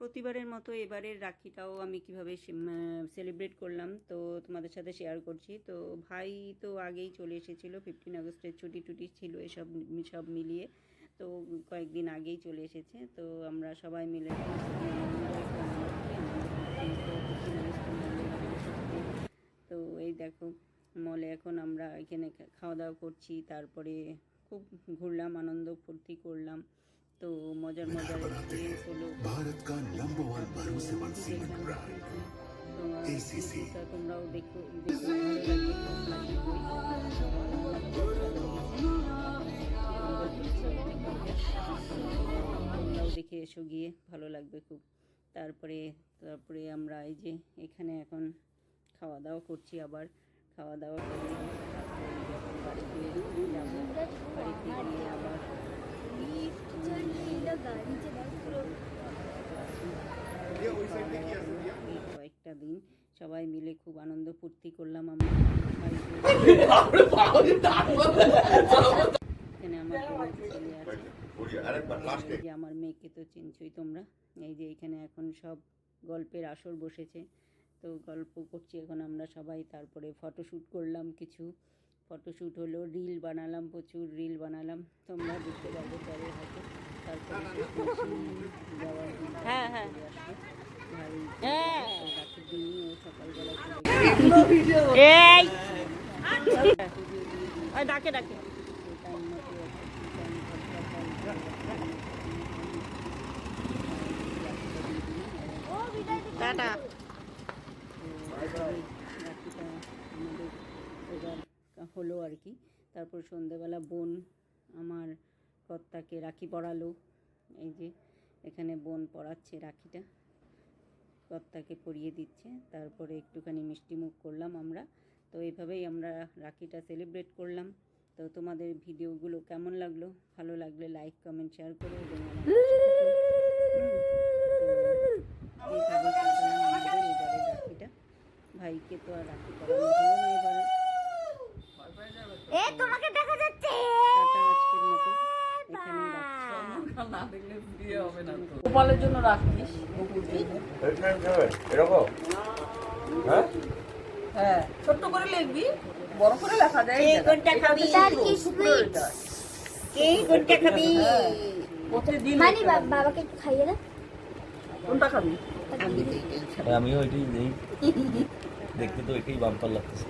প্রতিবারের মতো এবারের রাখিটাও আমি কিভাবে সেলিব্রেট করলাম তো তোমাদের সাথে শেয়ার করছি। তো ভাই তো আগেই চলে এসেছিলো, 15 আগস্টের ছুটি টুটি ছিল এসব সব মিলিয়ে, তো কয়েকদিন আগেই চলে এসেছে। তো আমরা সবাই মিলে তো এই দেখো মলে এখন আমরা এখানে খাওয়া দাওয়া করছি, তারপরে খুব ঘুরলাম, আনন্দ ফুর্তি করলাম। তো মজার এক্সপিরিয়েন্স হলো। भारत का नंबर वन भरोसेमंद सीमेंट ब्रांड एसीसी। তোমরাও দেখো, তোমরাও দেখে এসো গিয়ে, ভালো লাগবে খুব। তারপরে আমরা এই যে এখানে এখন খাওয়া দাওয়া করছি, আবার খাওয়া দাওয়া করে বাড়িতে যাবো। বাড়িতে গিয়ে আবার কয়েকটা দিন সবাই মিলে খুব আনন্দ ফুর্তি করলাম আমরা। এখানে আমার ছেলে আছে, যে আমার মেয়েকে তো চিনছই তোমরা। এই যে এখানে এখন সব গল্পের আসর বসেছে, তো গল্প করছি এখন আমরা সবাই। তারপরে ফটোশ্যুট করলাম, কিছু ফটোশ্যুট হলো, রিল বানালাম, প্রচুর রিল বানালাম, তোমরা দেখতে পাবে পরে হয়তো। তারপরে হ্যাঁ হ্যাঁ রাখির দিনই ও সকালবেলা ডাকে ডাকে টাটা। রাখিটা আমাদের এবার হলো আর কি। তারপর সন্ধ্যেবেলা বোন আমার কর্তাকে রাখি পরালো। এই যে এখানে বোন পরাচ্ছে রাখিটা, কর্তাকে পরিয়ে দিচ্ছে। তারপরে একটুখানি মিষ্টি মুখ করলাম আমরা। তো এইভাবেই আমরা রাখিটা সেলিব্রেট করলাম। তো তোমাদের ভিডিওগুলো কেমন লাগলো? ভালো লাগলে লাইক কমেন্ট শেয়ার করো এবং রাখিটা ভাইকে তো আর রাখি পরানো হলো না এবার। তোমাকে দেখা যাচ্ছে। আজকের মতো এখানেই রাখছি। গোপালের জন্য রাখিস এরকম হ্যাঁ, ছোট্ট করে লিখবি, বড় করে লেখা যায়। এই কোনটা খাবি? এই কোনটা খাবি? প্রতিদিন মানে বাবাকে একটু খাইয়ে না। কোনটা খাবি? আমিও এটাই নেই, দেখতে তো এটাই বাম্পার লাগতেছে।